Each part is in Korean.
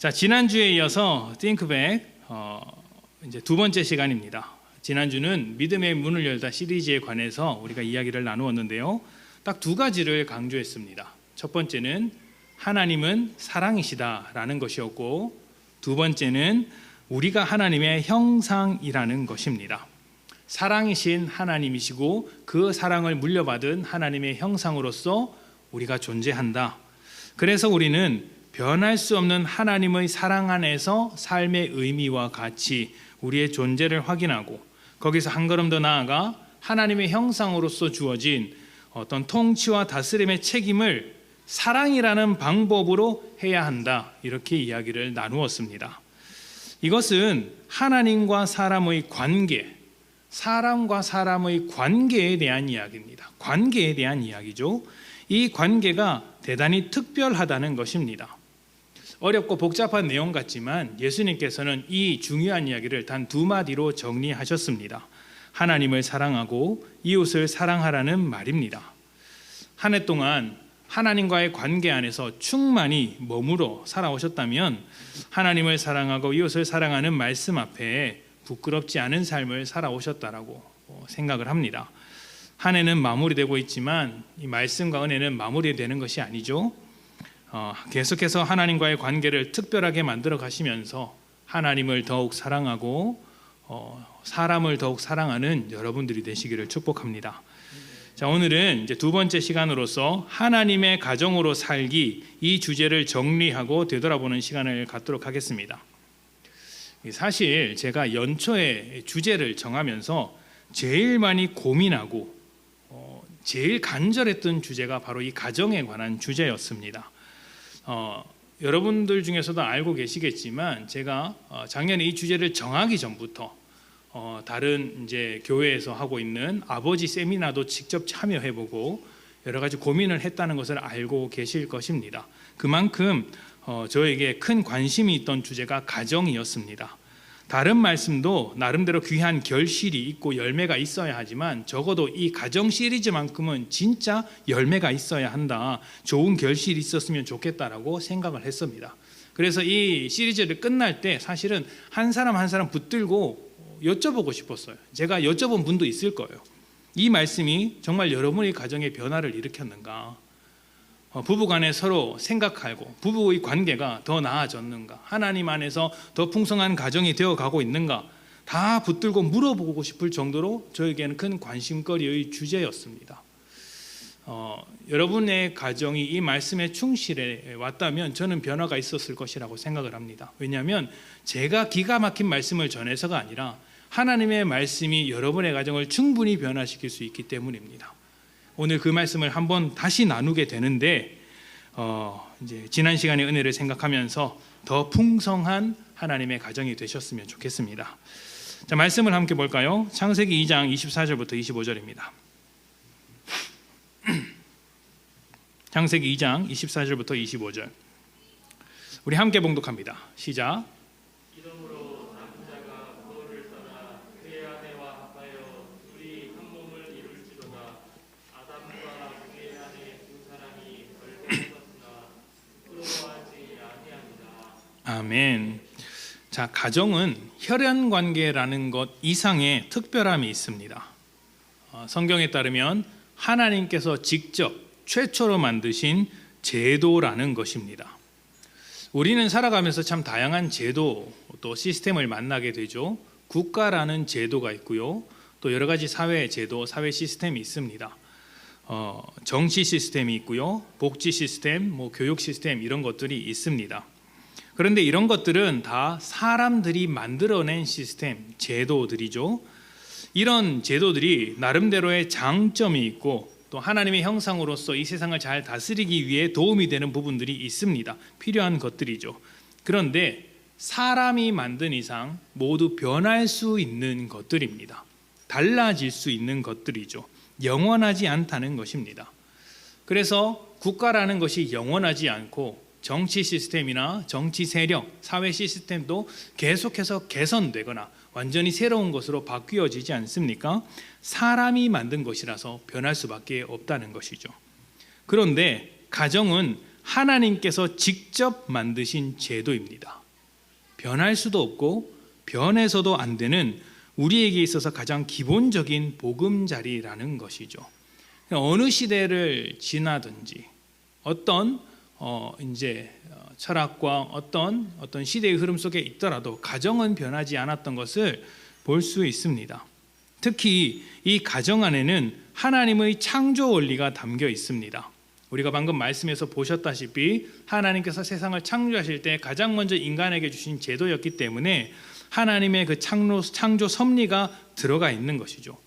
자, 지난주에 이어서 띵크백 이제 두 번째 시간입니다. 지난주는 믿음의 문을 열다 시리즈에 관해서 우리가 이야기를 나누었는데요. 딱 두 가지를 강조했습니다. 첫 번째는 하나님은 사랑이시다라는 것이었고, 두 번째는 우리가 하나님의 형상이라는 것입니다. 사랑이신 하나님이시고 그 사랑을 물려받은 하나님의 형상으로서 우리가 존재한다. 그래서 우리는 변할 수 없는 하나님의 사랑 안에서 삶의 의미와 가치, 우리의 존재를 확인하고 거기서 한 걸음 더 나아가 하나님의 형상으로서 주어진 어떤 통치와 다스림의 책임을 사랑이라는 방법으로 해야 한다, 이렇게 이야기를 나누었습니다. 이것은 하나님과 사람의 관계, 사람과 사람의 관계에 대한 이야기입니다. 관계에 대한 이야기죠. 이 관계가 대단히 특별하다는 것입니다. 어렵고 복잡한 내용 같지만 예수님께서는 이 중요한 이야기를 단 두 마디로 정리하셨습니다. 하나님을 사랑하고 이웃을 사랑하라는 말입니다. 한 해 동안 하나님과의 관계 안에서 충만히 머무러 살아오셨다면 하나님을 사랑하고 이웃을 사랑하는 말씀 앞에 부끄럽지 않은 삶을 살아오셨다라고 생각을 합니다. 한 해는 마무리되고 있지만 이 말씀과 은혜는 마무리되는 것이 아니죠. 계속해서 하나님과의 관계를 특별하게 만들어 가시면서 하나님을 더욱 사랑하고 사람을 더욱 사랑하는 여러분들이 되시기를 축복합니다. 자, 오늘은 이제 두 번째 시간으로서 하나님의 가정으로 살기, 이 주제를 정리하고 되돌아보는 시간을 갖도록 하겠습니다. 사실 제가 연초에 주제를 정하면서 제일 많이 고민하고 제일 간절했던 주제가 바로 이 가정에 관한 주제였습니다. 여러분들 중에서도 알고 계시겠지만 제가 작년에 이 주제를 정하기 전부터 다른 이제 교회에서 하고 있는 아버지 세미나도 직접 참여해보고 여러 가지 고민을 했다는 것을 알고 계실 것입니다. 그만큼 저에게 큰 관심이 있던 주제가 가정이었습니다. 다른 말씀도 나름대로 귀한 결실이 있고 열매가 있어야 하지만 적어도 이 가정 시리즈만큼은 진짜 열매가 있어야 한다, 좋은 결실이 있었으면 좋겠다라고 생각을 했습니다. 그래서 이 시리즈를 끝날 때 사실은 한 사람 한 사람 붙들고 여쭤보고 싶었어요. 제가 여쭤본 분도 있을 거예요. 이 말씀이 정말 여러분의 가정에 변화를 일으켰는가? 부부간에 서로 생각하고 부부의 관계가 더 나아졌는가? 하나님 안에서 더 풍성한 가정이 되어가고 있는가? 다 붙들고 물어보고 싶을 정도로 저에게는 큰 관심거리의 주제였습니다. 여러분의 가정이 이 말씀에 충실해 왔다면 저는 변화가 있었을 것이라고 생각을 합니다. 왜냐하면 제가 기가 막힌 말씀을 전해서가 아니라 하나님의 말씀이 여러분의 가정을 충분히 변화시킬 수 있기 때문입니다. 오늘 그 말씀을 한번 다시 나누게 되는데 이제 지난 시간의 은혜를 생각하면서 더 풍성한 하나님의 가정이 되셨으면 좋겠습니다. 자, 말씀을 함께 볼까요? 창세기 2장 24절부터 25절입니다. 창세기 2장 24절부터 25절. 우리 함께 봉독합니다. 시작. 이러므로 남자가 부모를 떠나 그의 아내와 합하여 둘이 한 몸을 이룰지로다. 아담과 그의 아내 두 사람이 벌거벗었으나 부끄러워하지 아니하니라. 아멘. 자, 가정은 혈연 관계라는 것 이상의 특별함이 있습니다. 성경에 따르면 하나님께서 직접 최초로 만드신 제도라는 것입니다. 우리는 살아가면서 참 다양한 제도 또 시스템을 만나게 되죠. 국가라는 제도가 있고요. 또 여러 가지 사회 제도, 사회 시스템이 있습니다. 정치 시스템이 있고요. 복지 시스템, 교육 시스템, 이런 것들이 있습니다. 그런데 이런 것들은 다 사람들이 만들어낸 시스템, 제도들이죠. 이런 제도들이 나름대로의 장점이 있고 또 하나님의 형상으로서 이 세상을 잘 다스리기 위해 도움이 되는 부분들이 있습니다. 필요한 것들이죠. 그런데 사람이 만든 이상 모두 변할 수 있는 것들입니다. 달라질 수 있는 것들이죠. 영원하지 않다는 것입니다. 그래서 국가라는 것이 영원하지 않고 정치 시스템이나 정치 세력, 사회 시스템도 계속해서 개선되거나 완전히 새로운 것으로 바뀌어지지 않습니까? 사람이 만든 것이라서 변할 수밖에 없다는 것이죠. 그런데 가정은 하나님께서 직접 만드신 제도입니다. 변할 수도 없고 변해서도 안 되는 우리에게 있어서 가장 기본적인 보금자리라는 것이죠. 어느 시대를 지나든지 어떤 철학과 어떤 시대의 흐름 속에 있더라도 가정은 변하지 않았던 것을 볼 수 있습니다. 특히 이 가정 안에는 하나님의 창조 원리가 담겨 있습니다. 우리가 방금 말씀에서 보셨다시피 하나님께서 세상을 창조하실 때 가장 먼저 인간에게 주신 제도였기 때문에 하나님의 그 창조 섭리가 들어가 있는 것이죠.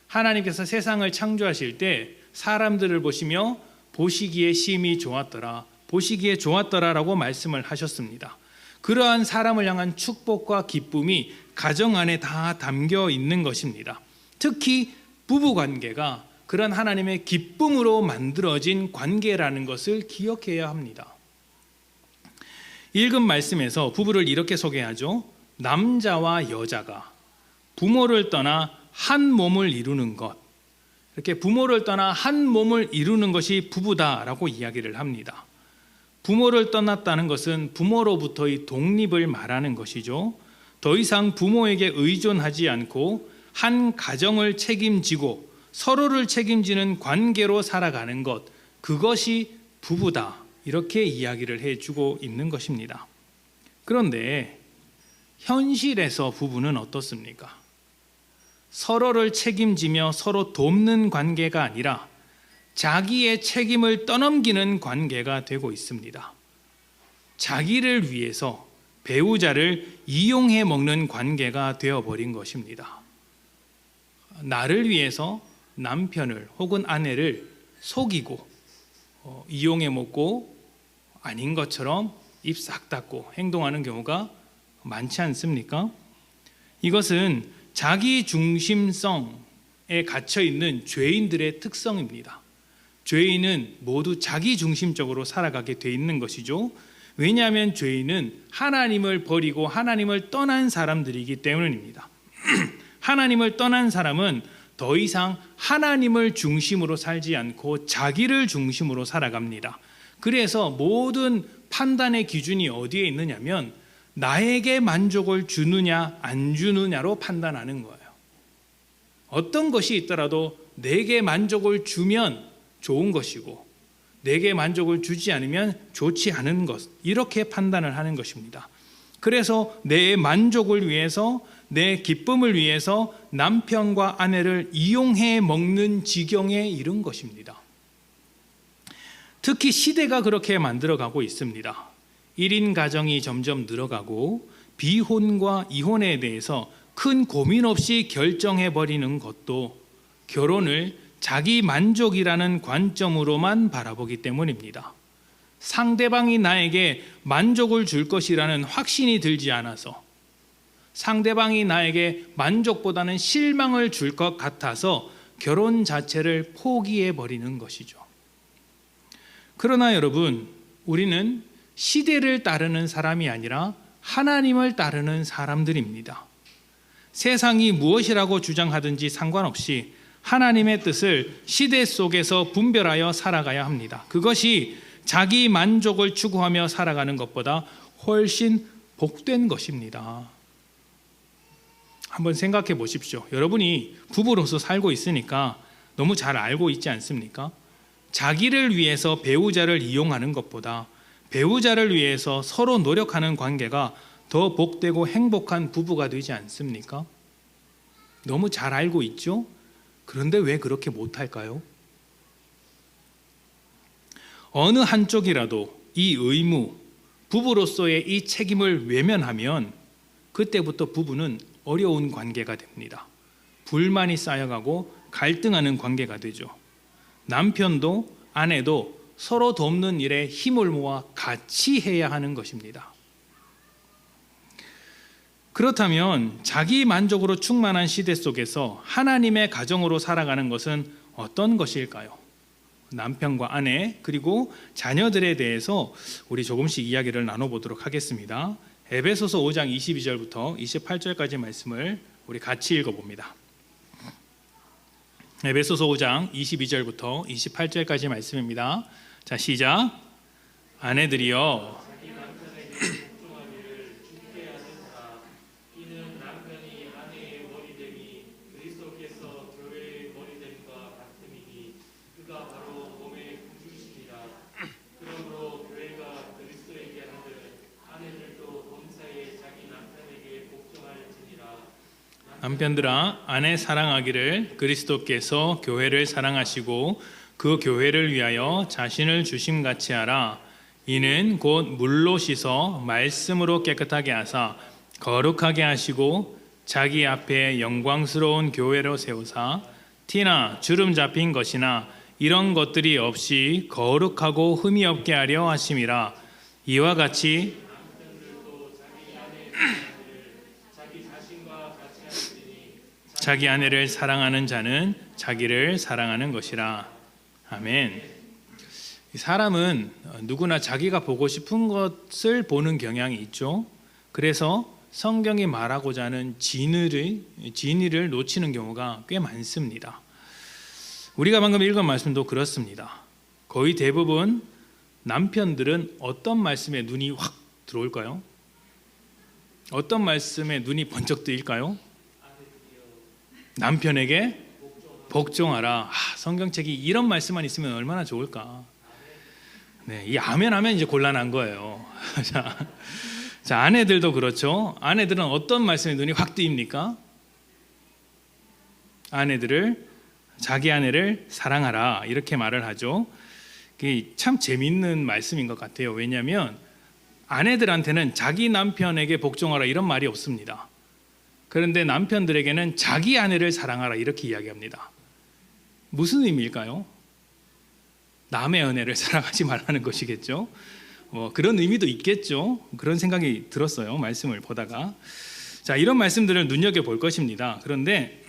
하나님께서 세상을 창조하실 때 사람들을 보시며 보시기에 심히 좋았더라, 보시기에 좋았더라라고 말씀을 하셨습니다. 그러한 사람을 향한 축복과 기쁨이 가정 안에 다 담겨 있는 것입니다. 특히 부부 관계가 그런 하나님의 기쁨으로 만들어진 관계라는 것을 기억해야 합니다. 읽은 말씀에서 부부를 이렇게 소개하죠. 남자와 여자가 부모를 떠나 한 몸을 이루는 것, 이렇게 부모를 떠나 한 몸을 이루는 것이 부부다라고 이야기를 합니다. 부모를 떠났다는 것은 부모로부터의 독립을 말하는 것이죠. 더 이상 부모에게 의존하지 않고 한 가정을 책임지고 서로를 책임지는 관계로 살아가는 것, 그것이 부부다, 이렇게 이야기를 해주고 있는 것입니다. 그런데 현실에서 부부는 어떻습니까? 서로를 책임지며 서로 돕는 관계가 아니라 자기의 책임을 떠넘기는 관계가 되고 있습니다. 자기를 위해서 배우자를 이용해 먹는 관계가 되어버린 것입니다. 나를 위해서 남편을 혹은 아내를 속이고 이용해 먹고 아닌 것처럼 입 싹 닫고 행동하는 경우가 많지 않습니까? 이것은 자기 중심성에 갇혀 있는 죄인들의 특성입니다. 죄인은 모두 자기 중심적으로 살아가게 돼 있는 것이죠. 왜냐하면 죄인은 하나님을 버리고 하나님을 떠난 사람들이기 때문입니다. 하나님을 떠난 사람은 더 이상 하나님을 중심으로 살지 않고 자기를 중심으로 살아갑니다. 그래서 모든 판단의 기준이 어디에 있느냐면 나에게 만족을 주느냐 안 주느냐로 판단하는 거예요. 어떤 것이 있더라도 내게 만족을 주면 좋은 것이고 내게 만족을 주지 않으면 좋지 않은 것, 이렇게 판단을 하는 것입니다. 그래서 내 만족을 위해서, 내 기쁨을 위해서 남편과 아내를 이용해 먹는 지경에 이른 것입니다. 특히 시대가 그렇게 만들어가고 있습니다. 1인 가정이 점점 늘어가고 비혼과 이혼에 대해서 큰 고민 없이 결정해버리는 것도 결혼을 자기 만족이라는 관점으로만 바라보기 때문입니다. 상대방이 나에게 만족을 줄 것이라는 확신이 들지 않아서, 상대방이 나에게 만족보다는 실망을 줄 것 같아서 결혼 자체를 포기해버리는 것이죠. 그러나 여러분, 우리는 시대를 따르는 사람이 아니라 하나님을 따르는 사람들입니다. 세상이 무엇이라고 주장하든지 상관없이 하나님의 뜻을 시대 속에서 분별하여 살아가야 합니다. 그것이 자기 만족을 추구하며 살아가는 것보다 훨씬 복된 것입니다. 한번 생각해 보십시오. 여러분이 부부로서 살고 있으니까 너무 잘 알고 있지 않습니까? 자기를 위해서 배우자를 이용하는 것보다 배우자를 위해서 서로 노력하는 관계가 더 복되고 행복한 부부가 되지 않습니까? 너무 잘 알고 있죠? 그런데 왜 그렇게 못할까요? 어느 한쪽이라도 이 의무, 부부로서의 이 책임을 외면하면 그때부터 부부는 어려운 관계가 됩니다. 불만이 쌓여가고 갈등하는 관계가 되죠. 남편도 아내도 서로 돕는 일에 힘을 모아 같이 해야 하는 것입니다. 그렇다면 자기 만족으로 충만한 시대 속에서 하나님의 가정으로 살아가는 것은 어떤 것일까요? 남편과 아내 그리고 자녀들에 대해서 우리 조금씩 이야기를 나눠보도록 하겠습니다. 에베소서 5장 22절부터 28절까지 말씀을 우리 같이 읽어봅니다. 에베소서 5장 22절부터 28절까지 말씀입니다. 자, 시작. 아내들이여 자기 남편에게 복종하기를 죽게 하는사. 이는 남편이 아내의 머리됨이 그리스도께서 교회의 머리됨과 같음이니 그가 바로 몸의 구주시니라. 그러므로 교회가 그리스도에게 하듯 아내들도 범사에 자기 남편에게 복종할지니라. 남편들아 아내 사랑하기를 그리스도께서 교회를 사랑하시고 그 교회를 위하여 자신을 주심같이 하라. 이는 곧 물로 씻어 말씀으로 깨끗하게 하사 거룩하게 하시고 자기 앞에 영광스러운 교회로 세우사 티나 주름 잡힌 것이나 이런 것들이 없이 거룩하고 흠이 없게 하려 하심이라. 이와 같이 자기 아내를 사랑하는 자는 자기를 사랑하는 것이라. 아멘. 사람은 누구나 자기가 보고 싶은 것을 보는 경향이 있죠. 그래서 성경이 말하고자 하는 진리를 놓치는 경우가 꽤 많습니다. 우리가 방금 읽은 말씀도 그렇습니다. 거의 대부분 남편들은 어떤 말씀에 눈이 확 들어올까요? 어떤 말씀에 눈이 번쩍 뜨일까요? 남편에게 복종하라. 성경책이 이런 말씀만 있으면 얼마나 좋을까. 네, 이 아멘 하면 이제 곤란한 거예요. 자, 아내들도 그렇죠. 아내들은 어떤 말씀에 눈이 확 뜨입니까? 자기 아내를 사랑하라 이렇게 말을 하죠. 이게 참 재미있는 말씀인 것 같아요. 왜냐하면 아내들한테는 자기 남편에게 복종하라 이런 말이 없습니다. 그런데 남편들에게는 자기 아내를 사랑하라 이렇게 이야기합니다. 무슨 의미일까요? 남의 은혜를 사랑하지 말라는 것이겠죠. 그런 의미도 있겠죠. 그런 생각이 들었어요. 말씀을 보다가. 자, 이런 말씀들을 눈여겨볼 것입니다. 그런데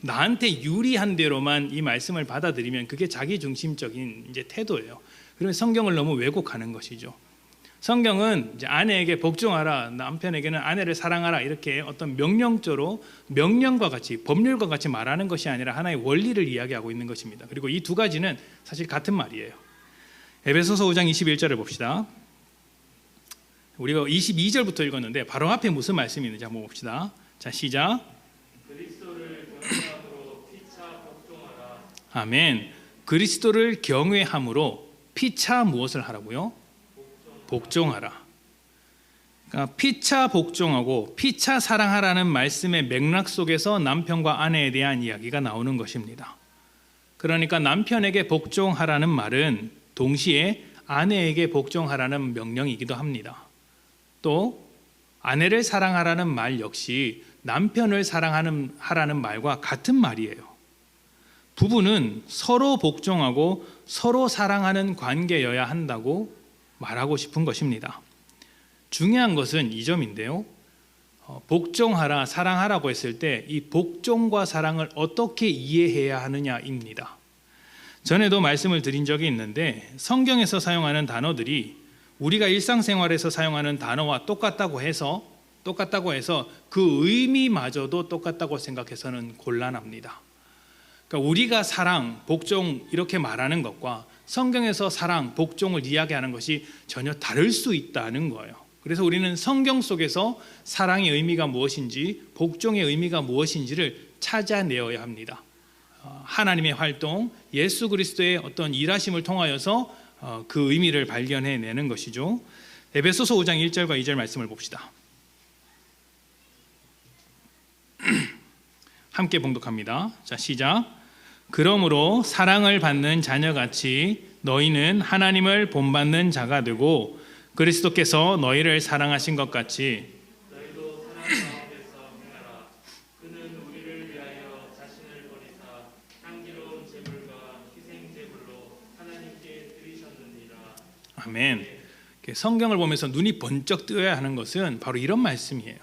나한테 유리한 대로만 이 말씀을 받아들이면 그게 자기중심적인 이제 태도예요. 그러면 성경을 너무 왜곡하는 것이죠. 성경은 이제 아내에게 복종하라, 남편에게는 아내를 사랑하라 이렇게 어떤 명령조로 명령과 같이 법률과 같이 말하는 것이 아니라 하나의 원리를 이야기하고 있는 것입니다. 그리고 이 두 가지는 사실 같은 말이에요. 에베소서 5장 21절을 봅시다. 우리가 22절부터 읽었는데 바로 앞에 무슨 말씀이 있는지 한번 봅시다. 자, 시작. 그리스도를 경외함으로 피차 복종하라. 아멘. 그리스도를 경외함으로 피차 무엇을 하라고요? 복종하라. 그러니까 피차 복종하고 피차 사랑하라는 말씀의 맥락 속에서 남편과 아내에 대한 이야기가 나오는 것입니다. 그러니까 남편에게 복종하라는 말은 동시에 아내에게 복종하라는 명령이기도 합니다. 또 아내를 사랑하라는 말 역시 남편을 사랑하라는 말과 같은 말이에요. 부부는 서로 복종하고 서로 사랑하는 관계여야 한다고 말하고 싶은 것입니다. 중요한 것은 이 점인데요. 복종하라, 사랑하라고 했을 때 이 복종과 사랑을 어떻게 이해해야 하느냐입니다. 전에도 말씀을 드린 적이 있는데 성경에서 사용하는 단어들이 우리가 일상생활에서 사용하는 단어와 똑같다고 해서 그 의미마저도 똑같다고 생각해서는 곤란합니다. 그러니까 우리가 사랑, 복종 이렇게 말하는 것과 성경에서 사랑, 복종을 이야기하는 것이 전혀 다를 수 있다는 거예요. 그래서 우리는 성경 속에서 사랑의 의미가 무엇인지, 복종의 의미가 무엇인지를 찾아내어야 합니다. 하나님의 활동, 예수 그리스도의 어떤 일하심을 통하여서 그 의미를 발견해내는 것이죠. 에베소서 5장 1절과 2절 말씀을 봅시다. 함께 봉독합니다. 자, 시작. 그러므로 사랑을 받는 자녀같이 너희는 하나님을 본받는 자가 되고 그리스도께서 너희를 사랑하신 것 같이 너희도 사랑 가운데서 행하라. 그는 우리를 위하여 자신을 버리사 향기로운 제물과 희생 제물로 하나님께 드리셨느니라. 아멘. 성경을 보면서 눈이 번쩍 뜨어야 하는 것은 바로 이런 말씀이에요.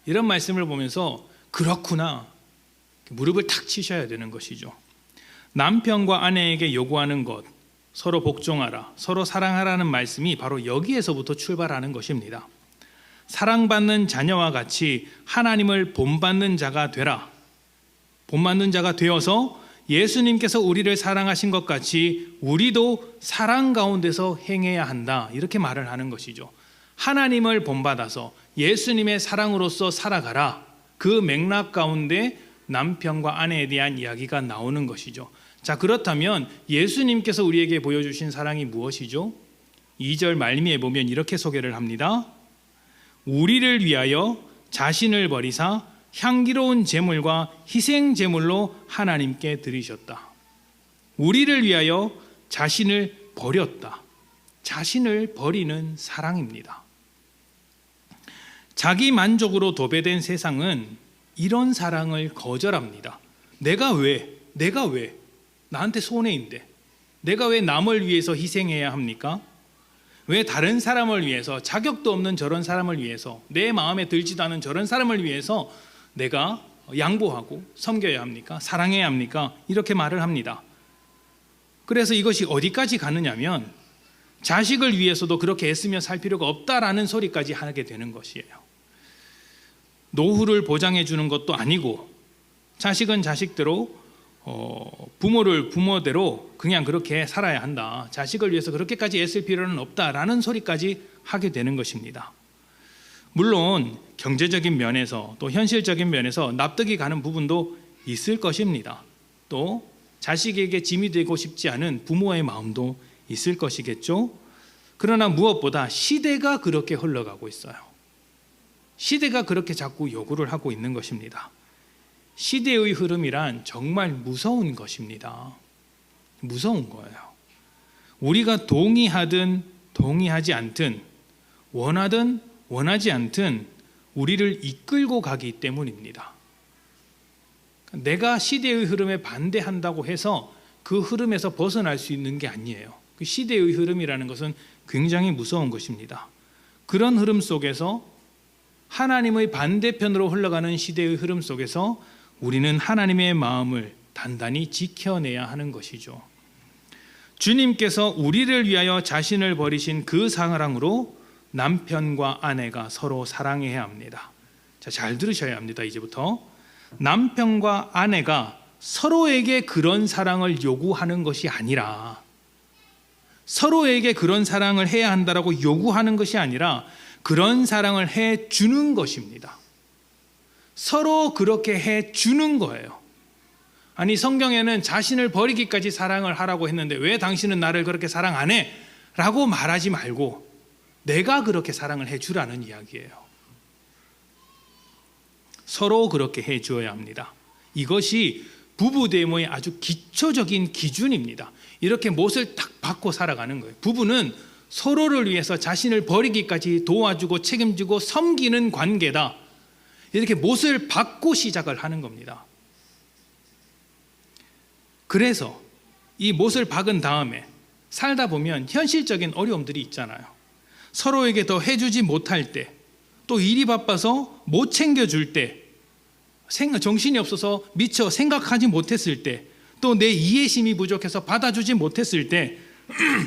이런 말씀을 보면서 그렇구나, 무릎을 탁 치셔야 되는 것이죠. 남편과 아내에게 요구하는 것, 서로 복종하라, 서로 사랑하라는 말씀이 바로 여기에서부터 출발하는 것입니다. 사랑받는 자녀와 같이 하나님을 본받는 자가 되라. 본받는 자가 되어서 예수님께서 우리를 사랑하신 것 같이 우리도 사랑 가운데서 행해야 한다. 이렇게 말을 하는 것이죠. 하나님을 본받아서 예수님의 사랑으로서 살아가라. 그 맥락 가운데 남편과 아내에 대한 이야기가 나오는 것이죠. 자, 그렇다면 예수님께서 우리에게 보여주신 사랑이 무엇이죠? 2절 말미에 보면 이렇게 소개를 합니다. 우리를 위하여 자신을 버리사 향기로운 제물과 희생 제물로 하나님께 드리셨다. 우리를 위하여 자신을 버렸다. 자신을 버리는 사랑입니다. 자기 만족으로 도배된 세상은 이런 사랑을 거절합니다. 내가 왜? 나한테 손해인데 내가 왜 남을 위해서 희생해야 합니까? 왜 다른 사람을 위해서, 자격도 없는 저런 사람을 위해서, 내 마음에 들지도 않은 저런 사람을 위해서 내가 양보하고 섬겨야 합니까? 사랑해야 합니까? 이렇게 말을 합니다. 그래서 이것이 어디까지 가느냐면 자식을 위해서도 그렇게 애쓰며 살 필요가 없다라는 소리까지 하게 되는 것이에요. 노후를 보장해 주는 것도 아니고 자식은 자식대로 부모를 부모대로 그냥 그렇게 살아야 한다. 자식을 위해서 그렇게까지 애쓸 필요는 없다라는 소리까지 하게 되는 것입니다. 물론 경제적인 면에서 또 현실적인 면에서 납득이 가는 부분도 있을 것입니다. 또 자식에게 짐이 되고 싶지 않은 부모의 마음도 있을 것이겠죠. 그러나 무엇보다 시대가 그렇게 흘러가고 있어요. 시대가 그렇게 자꾸 요구를 하고 있는 것입니다. 시대의 흐름이란 정말 무서운 것입니다. 무서운 거예요. 우리가 동의하든 동의하지 않든 원하든 원하지 않든 우리를 이끌고 가기 때문입니다. 내가 시대의 흐름에 반대한다고 해서 그 흐름에서 벗어날 수 있는 게 아니에요. 그 시대의 흐름이라는 것은 굉장히 무서운 것입니다. 그런 흐름 속에서 하나님의 반대편으로 흘러가는 시대의 흐름 속에서 우리는 하나님의 마음을 단단히 지켜내야 하는 것이죠. 주님께서 우리를 위하여 자신을 버리신 그 사랑으로 남편과 아내가 서로 사랑해야 합니다. 자, 잘 들으셔야 합니다. 이제부터 남편과 아내가 서로에게 그런 사랑을 요구하는 것이 아니라, 서로에게 그런 사랑을 해야 한다라고 요구하는 것이 아니라 그런 사랑을 해 주는 것입니다. 서로 그렇게 해 주는 거예요. 아니, 성경에는 자신을 버리기까지 사랑을 하라고 했는데 왜 당신은 나를 그렇게 사랑 안 해? 라고 말하지 말고 내가 그렇게 사랑을 해 주라는 이야기예요. 서로 그렇게 해 주어야 합니다. 이것이 부부됨의 아주 기초적인 기준입니다. 이렇게 못을 딱 받고 살아가는 거예요. 부부는 서로를 위해서 자신을 버리기까지 도와주고 책임지고 섬기는 관계다. 이렇게 못을 받고 시작을 하는 겁니다. 그래서 이 못을 박은 다음에 살다 보면 현실적인 어려움들이 있잖아요. 서로에게 더 해주지 못할 때, 또 일이 바빠서 못 챙겨줄 때, 정신이 없어서 미처 생각하지 못했을 때, 또 내 이해심이 부족해서 받아주지 못했을 때,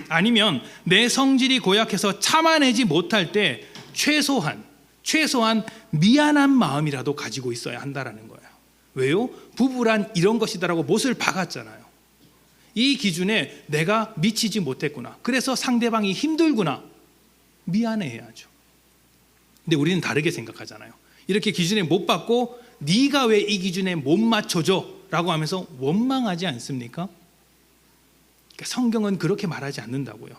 아니면 내 성질이 고약해서 참아내지 못할 때 최소한 미안한 마음이라도 가지고 있어야 한다라는 거예요. 왜요? 부부란 이런 것이다라고 못을 박았잖아요. 이 기준에 내가 미치지 못했구나. 그래서 상대방이 힘들구나. 미안해해야죠. 근데 우리는 다르게 생각하잖아요. 이렇게 기준에 못 받고 네가 왜 이 기준에 못 맞춰줘? 라고 하면서 원망하지 않습니까? 그러니까 성경은 그렇게 말하지 않는다고요.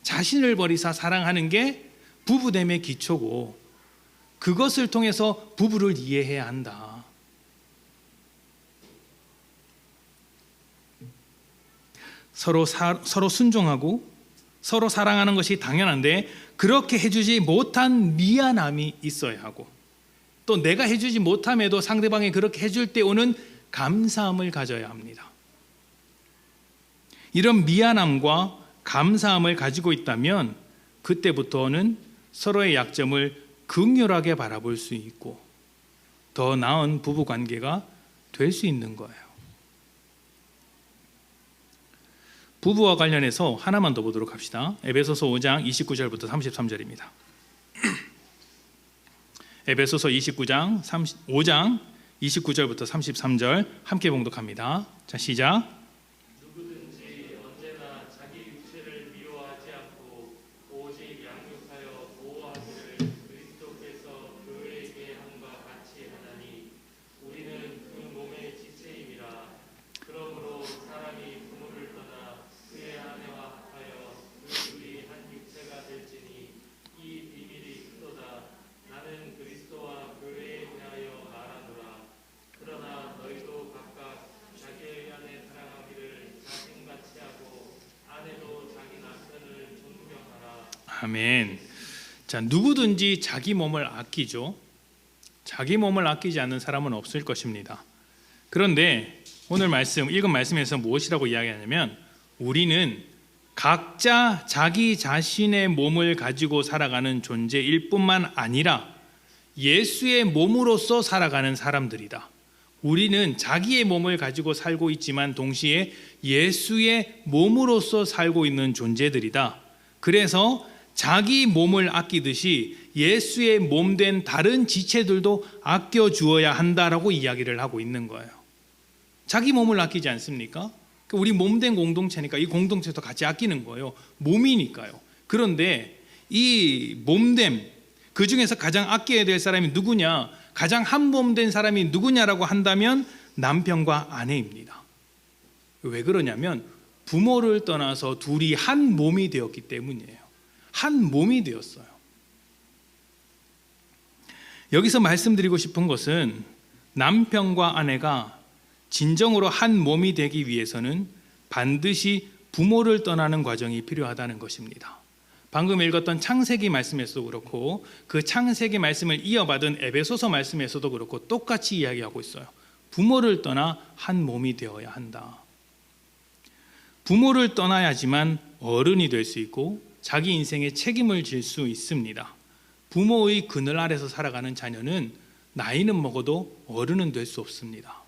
자신을 버리사 사랑하는 게 부부됨의 기초고 그것을 통해서 부부를 이해해야 한다. 서로 순종하고 서로 사랑하는 것이 당연한데 그렇게 해주지 못한 미안함이 있어야 하고 또 내가 해주지 못함에도 상대방이 그렇게 해줄 때 오는 감사함을 가져야 합니다. 이런 미안함과 감사함을 가지고 있다면 그때부터는 서로의 약점을 긍휼하게 바라볼 수 있고 더 나은 부부관계가 될 수 있는 거예요. 부부와 관련해서 하나만 더 보도록 합시다. 에베소서 5장 29절부터 33절입니다. 에베소서 5장 29절부터 33절 함께 봉독합니다. 자, 시작. 누구든지 언제나 자기 육체를 미워하지 않고 오직 양육하여 보호하기를 그리스도께서 교회에게 함과 같이 하나니 우리는 그 몸의 지체임이라. 그러므로 사람이 부모를 떠나 그의 아내와 합하여 그 둘이 한 육체가 될지니 이 비밀이 크도다. 나는 그리스도와 교회에 대하여 말하노라. 그러나 너희도 각각 자기의 아내 사랑하기를 자신같이 하고 아내도 자기 남편을 존경하라. 아멘. 자, 누구든지 자기 몸을 아끼죠. 자기 몸을 아끼지 않는 사람은 없을 것입니다. 그런데 오늘 말씀, 읽은 말씀에서 무엇이라고 이야기하냐면 우리는 각자 자기 자신의 몸을 가지고 살아가는 존재일 뿐만 아니라 예수의 몸으로서 살아가는 사람들이다. 우리는 자기의 몸을 가지고 살고 있지만 동시에 예수의 몸으로서 살고 있는 존재들이다. 그래서 자기 몸을 아끼듯이 예수의 몸된 다른 지체들도 아껴주어야 한다라고 이야기를 하고 있는 거예요. 자기 몸을 아끼지 않습니까? 우리 몸된 공동체니까 이 공동체도 같이 아끼는 거예요. 몸이니까요. 그런데 이 몸됨, 그 중에서 가장 아껴야 될 사람이 누구냐? 가장 한 몸된 사람이 누구냐라고 한다면 남편과 아내입니다. 왜 그러냐면 부모를 떠나서 둘이 한 몸이 되었기 때문이에요. 한 몸이 되었어요. 여기서 말씀드리고 싶은 것은 남편과 아내가 진정으로 한 몸이 되기 위해서는 반드시 부모를 떠나는 과정이 필요하다는 것입니다. 방금 읽었던 창세기 말씀에서도 그렇고 그 창세기 말씀을 이어받은 에베소서 말씀에서도 그렇고 똑같이 이야기하고 있어요. 부모를 떠나 한 몸이 되어야 한다. 부모를 떠나야지만 어른이 될 수 있고 자기 인생에 책임을 질 수 있습니다. 부모의 그늘 아래서 살아가는 자녀는 나이는 먹어도 어른은 될 수 없습니다.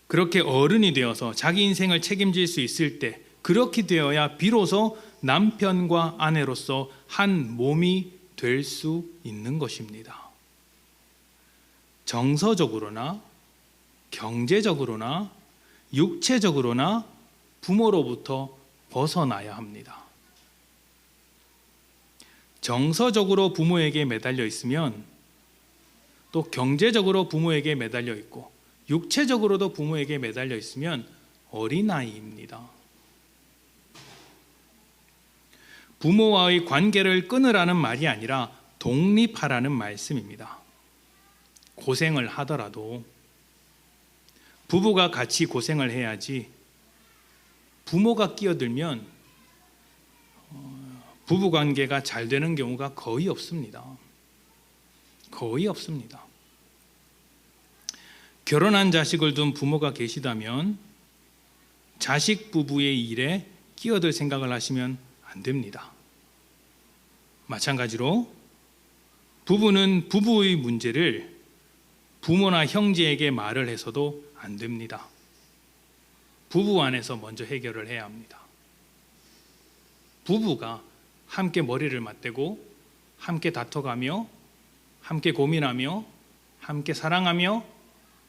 그렇게 어른이 되어서 자기 인생을 책임질 수 있을 때 그렇게 되어야 비로소 남편과 아내로서 한 몸이 될 수 있는 것입니다. 정서적으로나 경제적으로나 육체적으로나 부모로부터 벗어나야 합니다. 정서적으로 부모에게 매달려 있으면 또 경제적으로 부모에게 매달려 있고 육체적으로도 부모에게 매달려 있으면 어린아이입니다. 부모와의 관계를 끊으라는 말이 아니라 독립하라는 말씀입니다. 고생을 하더라도 부부가 같이 고생을 해야지 부모가 끼어들면 부부관계가 잘 되는 경우가 거의 없습니다. 거의 없습니다. 결혼한 자식을 둔 부모가 계시다면 자식 부부의 일에 끼어들 생각을 하시면 안 됩니다. 마찬가지로 부부는 부부의 문제를 부모나 형제에게 말을 해서도 안 됩니다. 부부 안에서 먼저 해결을 해야 합니다. 부부가 함께 머리를 맞대고 함께 다퉈가며 함께 고민하며 함께 사랑하며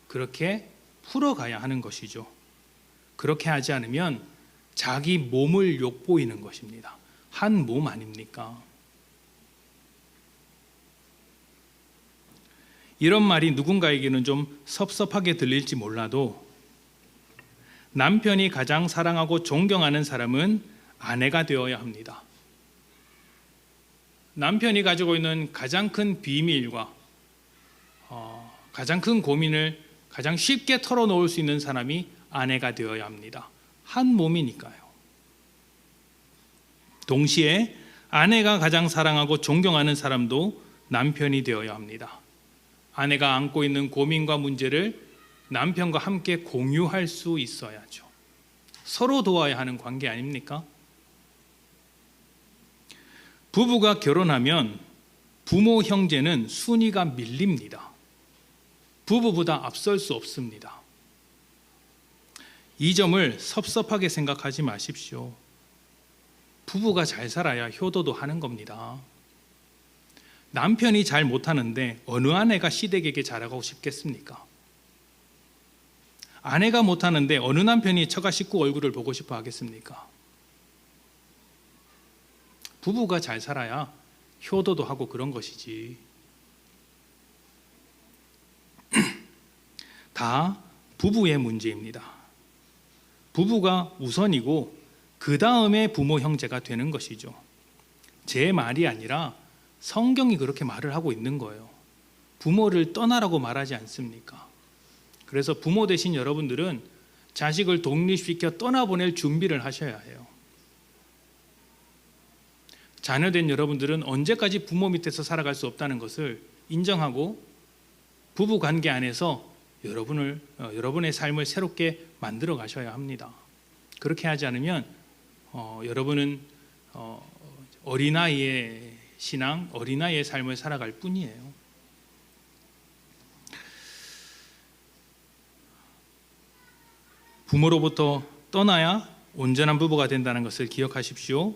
그렇게 풀어가야 하는 것이죠. 그렇게 하지 않으면 자기 몸을 욕보이는 것입니다. 한 몸 아닙니까? 이런 말이 누군가에게는 좀 섭섭하게 들릴지 몰라도 남편이 가장 사랑하고 존경하는 사람은 아내가 되어야 합니다. 남편이 가지고 있는 가장 큰 비밀과 가장 큰 고민을 가장 쉽게 털어놓을 수 있는 사람이 아내가 되어야 합니다. 한 몸이니까요. 동시에 아내가 가장 사랑하고 존경하는 사람도 남편이 되어야 합니다. 아내가 안고 있는 고민과 문제를 남편과 함께 공유할 수 있어야죠. 서로 도와야 하는 관계 아닙니까? 부부가 결혼하면 부모 형제는 순위가 밀립니다. 부부보다 앞설 수 없습니다. 이 점을 섭섭하게 생각하지 마십시오. 부부가 잘 살아야 효도도 하는 겁니다. 남편이 잘 못하는데 어느 아내가 시댁에게 잘하고 싶겠습니까? 아내가 못하는데 어느 남편이 처가 식구 얼굴을 보고 싶어 하겠습니까? 부부가 잘 살아야 효도도 하고 그런 것이지. 다 부부의 문제입니다. 부부가 우선이고 그 다음에 부모 형제가 되는 것이죠. 제 말이 아니라 성경이 그렇게 말을 하고 있는 거예요. 부모를 떠나라고 말하지 않습니까? 그래서 부모 되신 여러분들은 자식을 독립시켜 떠나보낼 준비를 하셔야 해요. 자녀된 여러분들은 언제까지 부모 밑에서 살아갈 수 없다는 것을 인정하고 부부 관계 안에서 여러분의 삶을 새롭게 만들어 가셔야 합니다. 그렇게 하지 않으면 여러분은 어린아이의 신앙, 어린아이의 삶을 살아갈 뿐이에요. 부모로부터 떠나야 온전한 부부가 된다는 것을 기억하십시오.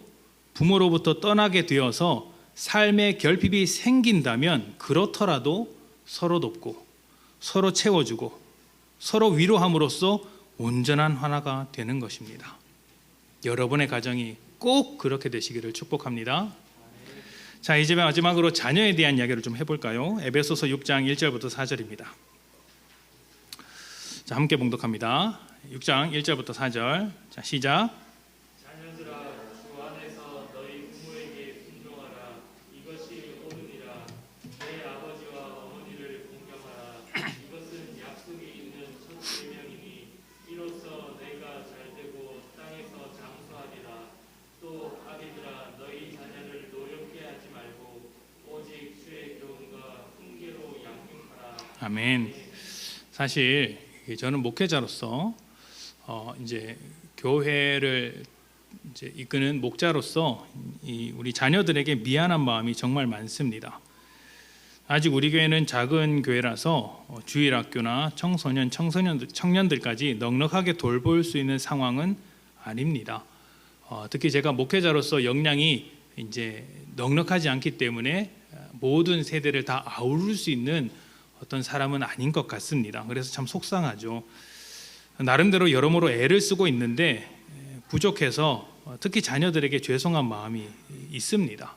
부모로부터 떠나게 되어서 삶의 결핍이 생긴다면 그렇더라도 서로 돕고 서로 채워주고 서로 위로함으로써 온전한 하나가 되는 것입니다. 여러분의 가정이 꼭 그렇게 되시기를 축복합니다. 자, 이제 마지막으로 자녀에 대한 이야기를 좀 해볼까요? 에베소서 6장 1절부터 4절입니다. 자, 함께 봉독합니다. 6장 1절부터 4절. 자, 시작. 자녀들아 주 안에서 너희 부모에게 순종하라. 이것이 옳으니라. 내 아버지와 어머니를 공경하라. 이것은 약속이 있는 첫 계명이니 이로써 내가 잘되고 땅에서 장수하리라. 또 아비들아 너희 자녀를 노엽게 하지 말고 오직 주의 교훈과 훈계로 양육하라. 아멘. 사실 저는 목회자로서 이제 교회를 이제 이끄는 목자로서 우리 자녀들에게 미안한 마음이 정말 많습니다. 아직 우리 교회는 작은 교회라서 주일학교나 청년들까지 넉넉하게 돌볼 수 있는 상황은 아닙니다. 특히 제가 목회자로서 역량이 이제 넉넉하지 않기 때문에 모든 세대를 다 아우를 수 있는 어떤 사람은 아닌 것 같습니다. 그래서 참 속상하죠. 나름대로 여러모로 애를 쓰고 있는데 부족해서 특히 자녀들에게 죄송한 마음이 있습니다.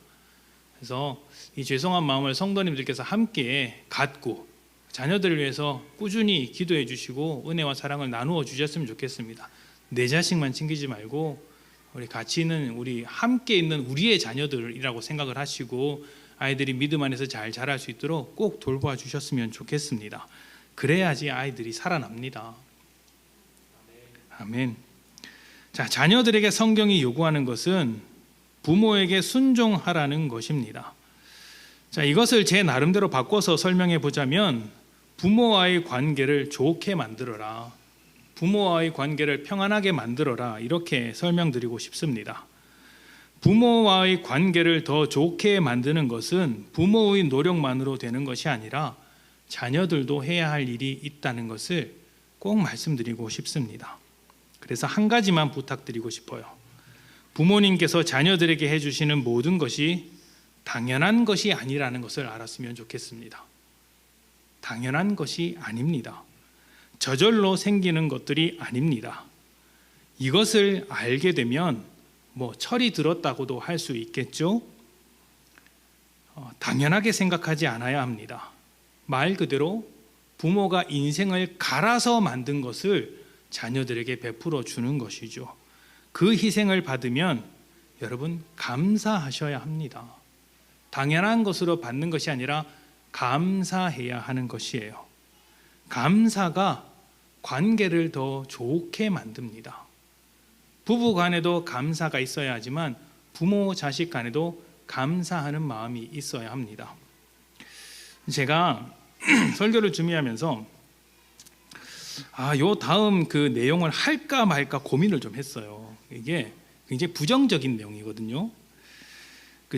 그래서 이 죄송한 마음을 성도님들께서 함께 갖고 자녀들을 위해서 꾸준히 기도해 주시고 은혜와 사랑을 나누어 주셨으면 좋겠습니다. 내 자식만 챙기지 말고 우리 같이 있는 우리 함께 있는 우리의 자녀들이라고 생각을 하시고 아이들이 믿음 안에서 잘 자랄 수 있도록 꼭 돌봐 주셨으면 좋겠습니다. 그래야지 아이들이 살아납니다. 아멘. 자, 자녀들에게 성경이 요구하는 것은 부모에게 순종하라는 것입니다. 자, 이것을 제 나름대로 바꿔서 설명해 보자면 부모와의 관계를 좋게 만들어라. 부모와의 관계를 평안하게 만들어라. 이렇게 설명드리고 싶습니다. 부모와의 관계를 더 좋게 만드는 것은 부모의 노력만으로 되는 것이 아니라 자녀들도 해야 할 일이 있다는 것을 꼭 말씀드리고 싶습니다. 그래서 한 가지만 부탁드리고 싶어요. 부모님께서 자녀들에게 해주시는 모든 것이 당연한 것이 아니라는 것을 알았으면 좋겠습니다. 당연한 것이 아닙니다. 저절로 생기는 것들이 아닙니다. 이것을 알게 되면 철이 들었다고도 할 수 있겠죠. 당연하게 생각하지 않아야 합니다. 말 그대로 부모가 인생을 갈아서 만든 것을 자녀들에게 베풀어 주는 것이죠. 그 희생을 받으면 여러분 감사하셔야 합니다. 당연한 것으로 받는 것이 아니라 감사해야 하는 것이에요. 감사가 관계를 더 좋게 만듭니다. 부부 간에도 감사가 있어야 하지만 부모 자식 간에도 감사하는 마음이 있어야 합니다. 제가 설교를 준비하면서 요 다음 그 내용을 할까 말까 고민을 좀 했어요. 이게 굉장히 부정적인 내용이거든요.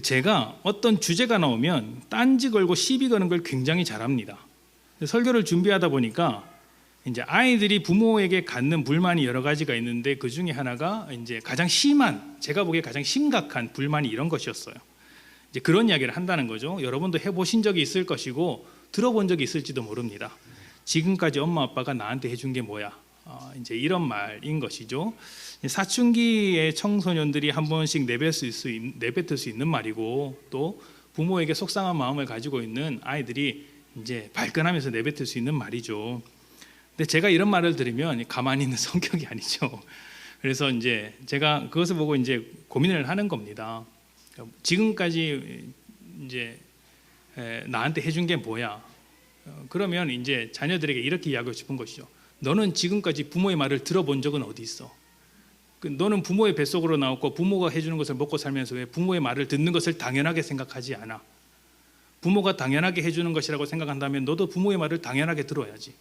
제가 어떤 주제가 나오면 딴지 걸고 시비 거는 걸 굉장히 잘합니다. 설교를 준비하다 보니까 이제 아이들이 부모에게 갖는 불만이 여러 가지가 있는데 그 중에 하나가 이제 가장 심한, 제가 보기에 가장 심각한 불만이 이런 것이었어요. 이제 그런 이야기를 한다는 거죠. 여러분도 해보신 적이 있을 것이고 들어본 적이 있을지도 모릅니다. 지금까지 엄마 아빠가 나한테 해준 게 뭐야? 이제 이런 말인 것이죠. 사춘기의 청소년들이 한 번씩 내뱉을 수 있는 말이고, 또 부모에게 속상한 마음을 가지고 있는 아이들이 이제 발끈하면서 내뱉을 수 있는 말이죠. 근데 제가 이런 말을 들으면 가만히 있는 성격이 아니죠. 그래서 이제 제가 그것을 보고 이제 고민을 하는 겁니다. 지금까지 이제 나한테 해준 게 뭐야? 그러면 이제 자녀들에게 이렇게 이야기하고 싶은 것이죠. 너는 지금까지 부모의 말을 들어본 적은 어디 있어? 너는 부모의 뱃속으로 나왔고 부모가 해주는 것을 먹고 살면서 왜 부모의 말을 듣는 것을 당연하게 생각하지 않아? 부모가 당연하게 해주는 것이라고 생각한다면 너도 부모의 말을 당연하게 들어야지.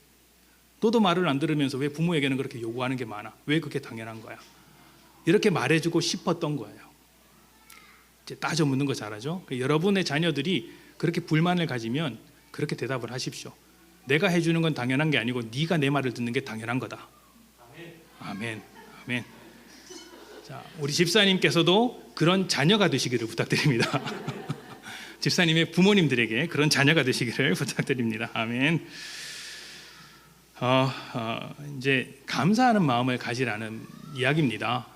너도 말을 안 들으면서 왜 부모에게는 그렇게 요구하는 게 많아? 왜 그게 당연한 거야? 이렇게 말해주고 싶었던 거예요. 이제 따져 묻는 거 잘하죠? 여러분의 자녀들이 그렇게 불만을 가지면 그렇게 대답을 하십시오. 내가 해주는 건 당연한 게 아니고 네가 내 말을 듣는 게 당연한 거다. 아멘. 아멘. 자, 우리 집사님께서도 그런 자녀가 되시기를 부탁드립니다. 집사님의 부모님들에게 그런 자녀가 되시기를 부탁드립니다. 아멘. 이제 감사하는 마음을 가지라는 이야기입니다.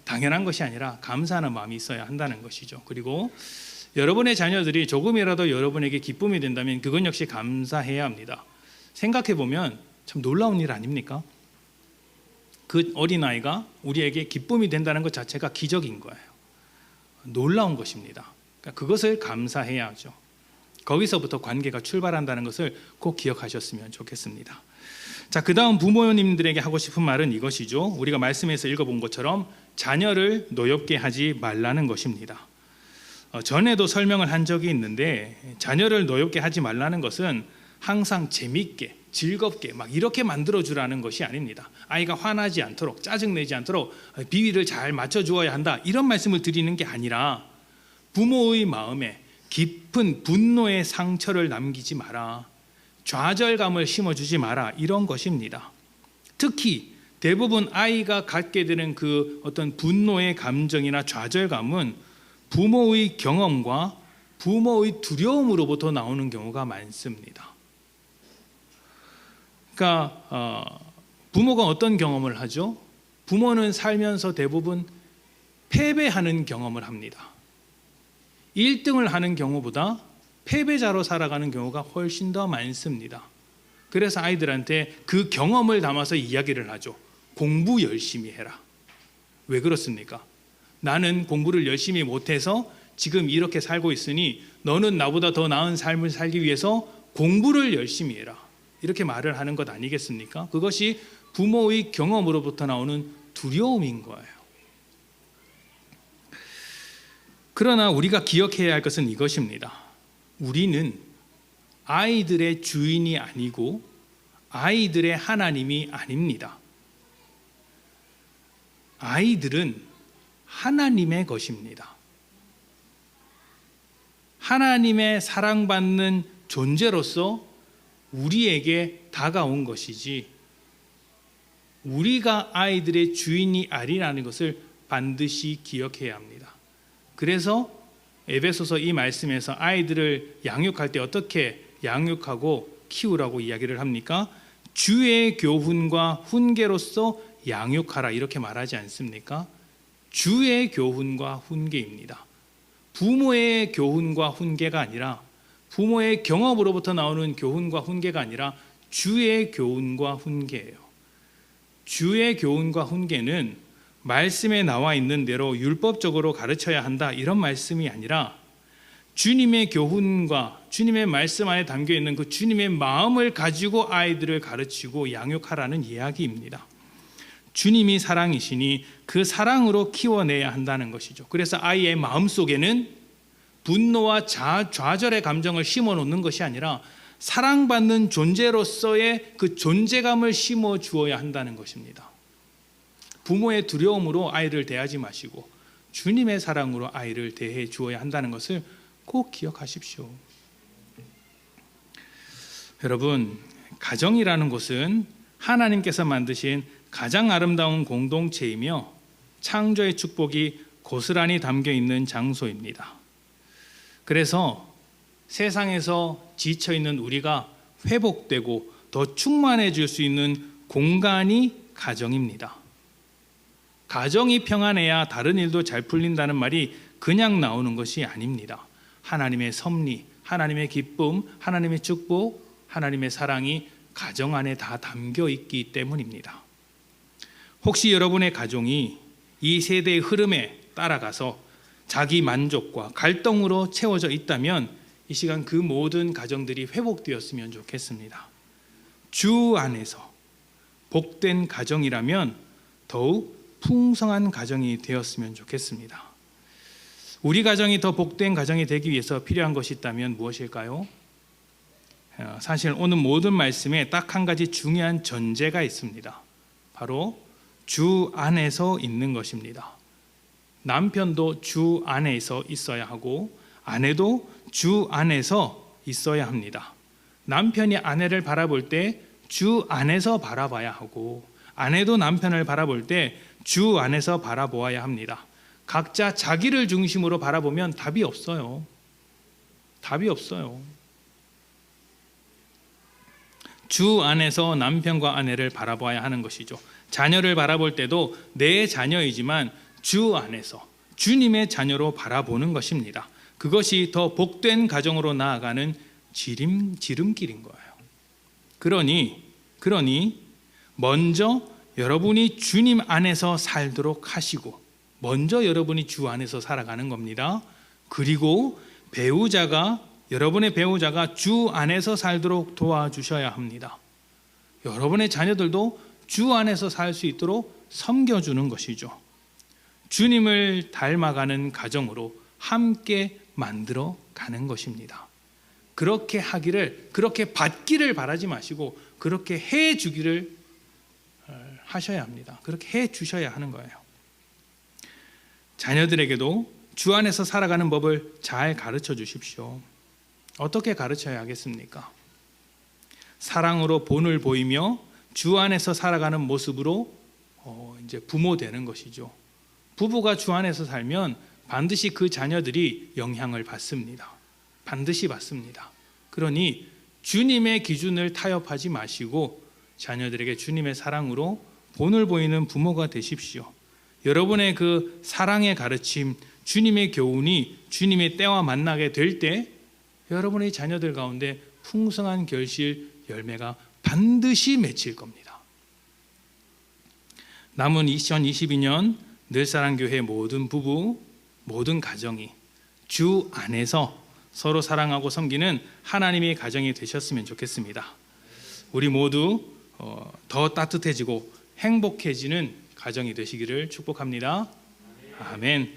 당연한 것이 아니라 감사하는 마음이 있어야 한다는 것이죠. 그리고 여러분의 자녀들이 조금이라도 여러분에게 기쁨이 된다면 그건 역시 감사해야 합니다. 생각해 보면 참 놀라운 일 아닙니까? 그 어린아이가 우리에게 기쁨이 된다는 것 자체가 기적인 거예요. 놀라운 것입니다. 그러니까 그것을 감사해야 하죠. 거기서부터 관계가 출발한다는 것을 꼭 기억하셨으면 좋겠습니다. 자, 그 다음 부모님들에게 하고 싶은 말은 이것이죠. 우리가 말씀에서 읽어본 것처럼 자녀를 노엽게 하지 말라는 것입니다. 전에도 설명을 한 적이 있는데 자녀를 노엽게 하지 말라는 것은 항상 재밌게 즐겁게 막 이렇게 만들어주라는 것이 아닙니다. 아이가 화나지 않도록 짜증내지 않도록 비위를 잘 맞춰주어야 한다, 이런 말씀을 드리는 게 아니라 부모의 마음에 깊은 분노의 상처를 남기지 마라, 좌절감을 심어주지 마라, 이런 것입니다. 특히 대부분 아이가 갖게 되는 그 어떤 분노의 감정이나 좌절감은 부모의 경험과 부모의 두려움으로부터 나오는 경우가 많습니다. 그러니까 부모가 어떤 경험을 하죠? 부모는 살면서 대부분 패배하는 경험을 합니다. 1등을 하는 경우보다 패배자로 살아가는 경우가 훨씬 더 많습니다. 그래서 아이들한테 그 경험을 담아서 이야기를 하죠. 공부 열심히 해라. 왜 그렇습니까? 나는 공부를 열심히 못해서 지금 이렇게 살고 있으니 너는 나보다 더 나은 삶을 살기 위해서 공부를 열심히 해라, 이렇게 말을 하는 것 아니겠습니까? 그것이 부모의 경험으로부터 나오는 두려움인 거예요. 그러나 우리가 기억해야 할 것은 이것입니다. 우리는 아이들의 주인이 아니고 아이들의 하나님이 아닙니다. 아이들은 하나님의 것입니다. 하나님의 사랑받는 존재로서 우리에게 다가온 것이지 우리가 아이들의 주인이 아니라는 것을 반드시 기억해야 합니다. 그래서 에베소서 이 말씀에서 아이들을 양육할 때 어떻게 양육하고 키우라고 이야기를 합니까? 주의 교훈과 훈계로서 양육하라, 이렇게 말하지 않습니까? 주의 교훈과 훈계입니다. 부모의 교훈과 훈계가 아니라, 부모의 경험으로부터 나오는 교훈과 훈계가 아니라 주의 교훈과 훈계예요. 주의 교훈과 훈계는 말씀에 나와 있는 대로 율법적으로 가르쳐야 한다, 이런 말씀이 아니라 주님의 교훈과 주님의 말씀 안에 담겨 있는 그 주님의 마음을 가지고 아이들을 가르치고 양육하라는 이야기입니다. 주님이 사랑이시니 그 사랑으로 키워내야 한다는 것이죠. 그래서 아이의 마음속에는 분노와 좌절의 감정을 심어놓는 것이 아니라 사랑받는 존재로서의 그 존재감을 심어 주어야 한다는 것입니다. 부모의 두려움으로 아이를 대하지 마시고 주님의 사랑으로 아이를 대해 주어야 한다는 것을 꼭 기억하십시오. 여러분, 가정이라는 곳은 하나님께서 만드신 가장 아름다운 공동체이며 창조의 축복이 고스란히 담겨 있는 장소입니다. 그래서 세상에서 지쳐 있는 우리가 회복되고 더 충만해질 수 있는 공간이 가정입니다. 가정이 평안해야 다른 일도 잘 풀린다는 말이 그냥 나오는 것이 아닙니다. 하나님의 섭리, 하나님의 기쁨, 하나님의 축복, 하나님의 사랑이 가정 안에 다 담겨 있기 때문입니다. 혹시 여러분의 가정이 이 세대의 흐름에 따라가서 자기 만족과 갈등으로 채워져 있다면 이 시간 그 모든 가정들이 회복되었으면 좋겠습니다. 주 안에서 복된 가정이라면 더욱 풍성한 가정이 되었으면 좋겠습니다. 우리 가정이 더 복된 가정이 되기 위해서 필요한 것이 있다면 무엇일까요? 사실 오늘 모든 말씀에 딱 한 가지 중요한 전제가 있습니다. 바로 주 안에서 있는 것입니다. 남편도 주 안에서 있어야 하고 아내도 주 안에서 있어야 합니다. 남편이 아내를 바라볼 때 주 안에서 바라봐야 하고 아내도 남편을 바라볼 때 주 안에서 바라보아야 합니다. 각자 자기를 중심으로 바라보면 답이 없어요. 답이 없어요. 주 안에서 남편과 아내를 바라봐야 하는 것이죠. 자녀를 바라볼 때도 내 자녀이지만 주 안에서 주님의 자녀로 바라보는 것입니다. 그것이 더 복된 가정으로 나아가는 지름길인 거예요. 그러니 먼저 여러분이 주님 안에서 살도록 하시고 먼저 여러분이 주 안에서 살아가는 겁니다. 그리고 여러분의 배우자가 주 안에서 살도록 도와주셔야 합니다. 여러분의 자녀들도 주 안에서 살 수 있도록 섬겨주는 것이죠. 주님을 닮아가는 가정으로 함께 만들어 가는 것입니다. 그렇게 받기를 바라지 마시고 그렇게 해 주기를 하셔야 합니다. 그렇게 해 주셔야 하는 거예요. 자녀들에게도 주 안에서 살아가는 법을 잘 가르쳐 주십시오. 어떻게 가르쳐야 하겠습니까? 사랑으로 본을 보이며 주 안에서 살아가는 모습으로 이제 부모 되는 것이죠. 부부가 주 안에서 살면 반드시 그 자녀들이 영향을 받습니다. 반드시 받습니다. 그러니 주님의 기준을 타협하지 마시고 자녀들에게 주님의 사랑으로 본을 보이는 부모가 되십시오. 여러분의 그 사랑의 가르침, 주님의 교훈이 주님의 때와 만나게 될 때 여러분의 자녀들 가운데 풍성한 결실 열매가 반드시 맺힐 겁니다. 남은 2022년 늘사랑교회 모든 부부, 모든 가정이 주 안에서 서로 사랑하고 섬기는 하나님의 가정이 되셨으면 좋겠습니다. 우리 모두 더 따뜻해지고 행복해지는 가정이 되시기를 축복합니다. 아멘.